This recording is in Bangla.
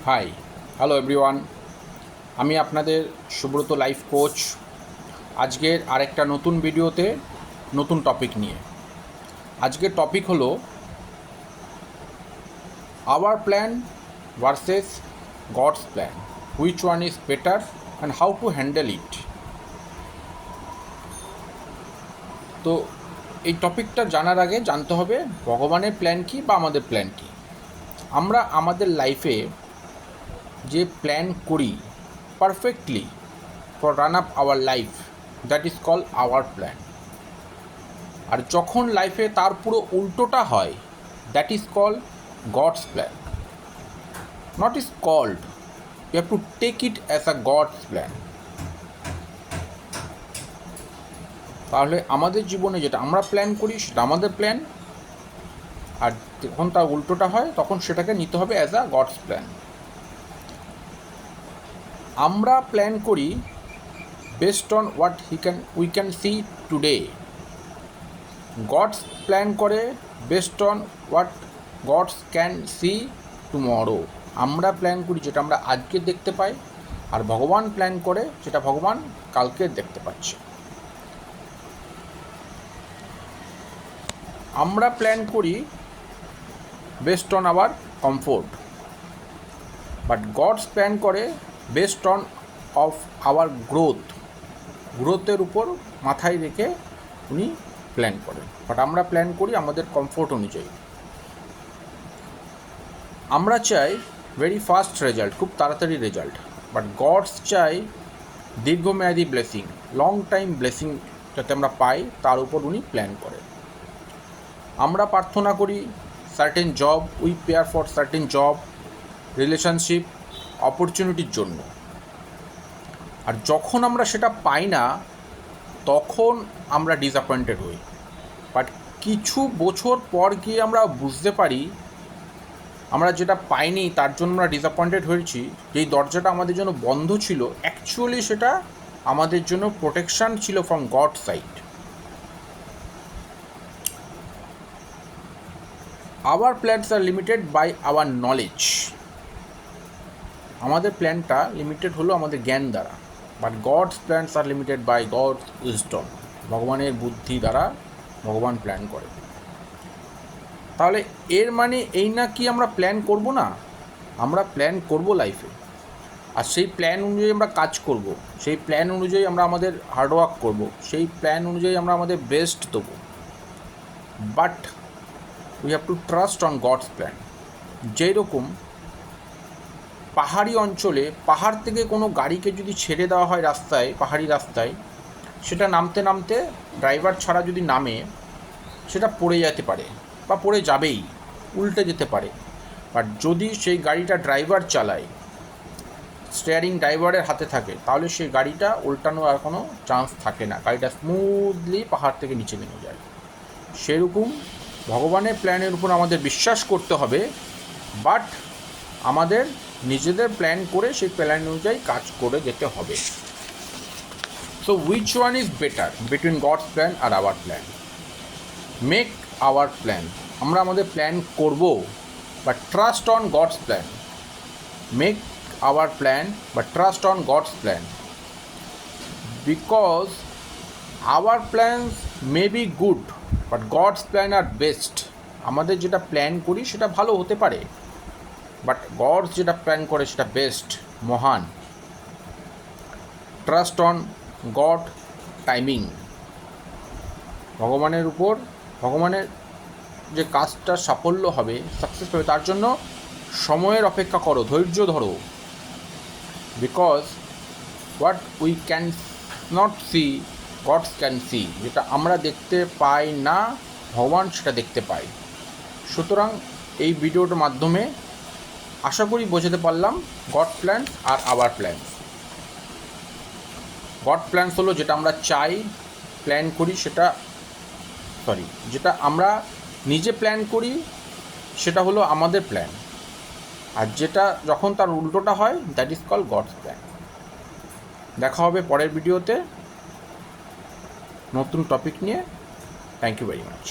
High, hello everyone. আমি আপনাদের সুব্রত লাইফ কোচ। আজকের আরেকটা নতুন ভিডিওতে নতুন টপিক নিয়ে। আজকের টপিক হলো our plan versus God's plan, which one is better and how to handle it. তো এই টপিকটা জানার আগে জানতে হবে ভগবানের প্ল্যান কী বা আমাদের প্ল্যান কী। আমরা আমাদের লাইফে যে প্ল্যান করি perfectly for run up our life, that is call our plan. আর যখন লাইফে তার পুরো উল্টোটা হয়, that is call God's plan. Not is called, you have to take it as a God's plan. তাহলে আমাদের জীবনে যেটা আমরা প্ল্যান করি সেটা আমাদের প্ল্যান, আর যখন তার উল্টোটা হয় তখন সেটাকে নিতে হবে অ্যাজ আ গডস প্ল্যান। আমরা প্ল্যান করি based on what we can see today. God's plan করে based on what God's can see tomorrow. আমরা প্ল্যান করি যেটা আমরা আজকে দেখতে পাই, আর ভগবান প্ল্যান করে যেটা ভগবান কালকে দেখতে পাচ্ছে। আমরা প্ল্যান করি based on our comfort, but God's plan করে বেসড অন অফ আওয়ার গ্রোথের উপর মাথায় রেখে উনি প্ল্যান করেন। বাট আমরা প্ল্যান করি আমাদের কমফোর্ট অনুযায়ী। আমরা চাই ভেরি ফাস্ট রেজাল্ট, খুব তাড়াতাড়ি রেজাল্ট, বাট গডস চাই দীর্ঘমেয়াদী ব্লেসিং, লং টাইম ব্লেসিং যাতে আমরা পাই, তার উপর উনি প্ল্যান করেন। আমরা প্রার্থনা করি certain job, we pray for certain job, relationship, অপরচুনিটির জন্য। আর যখন আমরা সেটা পাই না তখন আমরা ডিসঅ্যাপয়েন্টেড হই। বাট কিছু বছর পর গিয়ে আমরা বুঝতে পারি আমরা যেটা পাইনি তার জন্য আমরা ডিসঅ্যাপয়েন্টেড হয়েছি, যেই দরজাটা আমাদের জন্য বন্ধ ছিল অ্যাকচুয়ালি সেটা আমাদের জন্য প্রোটেকশান ছিল from God side. Our plans are limited by our knowledge. আমাদের প্ল্যানটা লিমিটেড হলো আমাদের জ্ঞান দ্বারা, but God's plans are limited by God's wisdom. ভগবানের বুদ্ধি দ্বারা ভগবান প্ল্যান করে। তাহলে এর মানে এই না কি আমরা প্ল্যান করব না, আমরা প্ল্যান করব লাইফে, আর সেই প্ল্যান অনুযায়ী আমরা কাজ করব, সেই প্ল্যান অনুযায়ী আমরা আমাদের হার্ডওয়ার্ক করব, সেই প্ল্যান অনুযায়ী আমরা আমাদের বেস্ট দেবো। But we have to trust on God's plan. যেই রকম পাহাড়ি অঞ্চলে পাহাড় থেকে কোনো গাড়িকে যদি ছেড়ে দেওয়া হয় রাস্তায়, পাহাড়ি রাস্তায়, সেটা নামতে নামতে ড্রাইভার ছাড়া যদি নামে সেটা পড়ে যেতে পারে বা পড়ে যাবেই, উল্টে যেতে পারে। বাট যদি সেই গাড়িটা ড্রাইভার চালায়, স্টিয়ারিং ড্রাইভারের হাতে থাকে, তাহলে সেই গাড়িটা উল্টানোর আর কোনো চান্স থাকে না, গাড়িটা স্মুথলি পাহাড় থেকে নিচে নেমে যায়। সেরকম ভগবানের প্ল্যানের উপর আমাদের বিশ্বাস করতে হবে, বাট আমাদের নিজেদের প্ল্যান করে সেই প্ল্যান অনুযায়ী কাজ করে যেতে হবে। So which one is better between God's plan আর our plan? Make our plan. আমরা আমাদের প্ল্যান করব, but trust on God's plan. Make our plan but trust on God's plan, because our plans may be good but God's plan are best. আমাদের যেটা প্ল্যান করি সেটা ভালো হতে পারে, বাট গডস যেটা প্ল্যান করে সেটা বেস্ট, মহান। Trust on god timing. ভগবানের উপর, ভগবানের যে কাজটা সাফল্য হবে, সাকসেস হবে, তার জন্য সময়ের অপেক্ষা করো, ধৈর্য ধরো। Because what we can not see God's can see. যেটা আমরা দেখতে পাই না ভগবান সেটা দেখতে পায়। সুতরাং এই ভিডিওটার মাধ্যমে আশা করি বোঝাতে পারলাম গড প্ল্যান আর আওয়ার প্ল্যান। গড প্ল্যানস হলো যেটা আমরা চাই, প্ল্যান করি, যেটা আমরা নিজে প্ল্যান করি সেটা হলো আমাদের প্ল্যান, আর যেটা যখন তার উল্টোটা হয় that is call God's plan. দেখা হবে পরের ভিডিওতে নতুন টপিক নিয়ে। Thank you very much.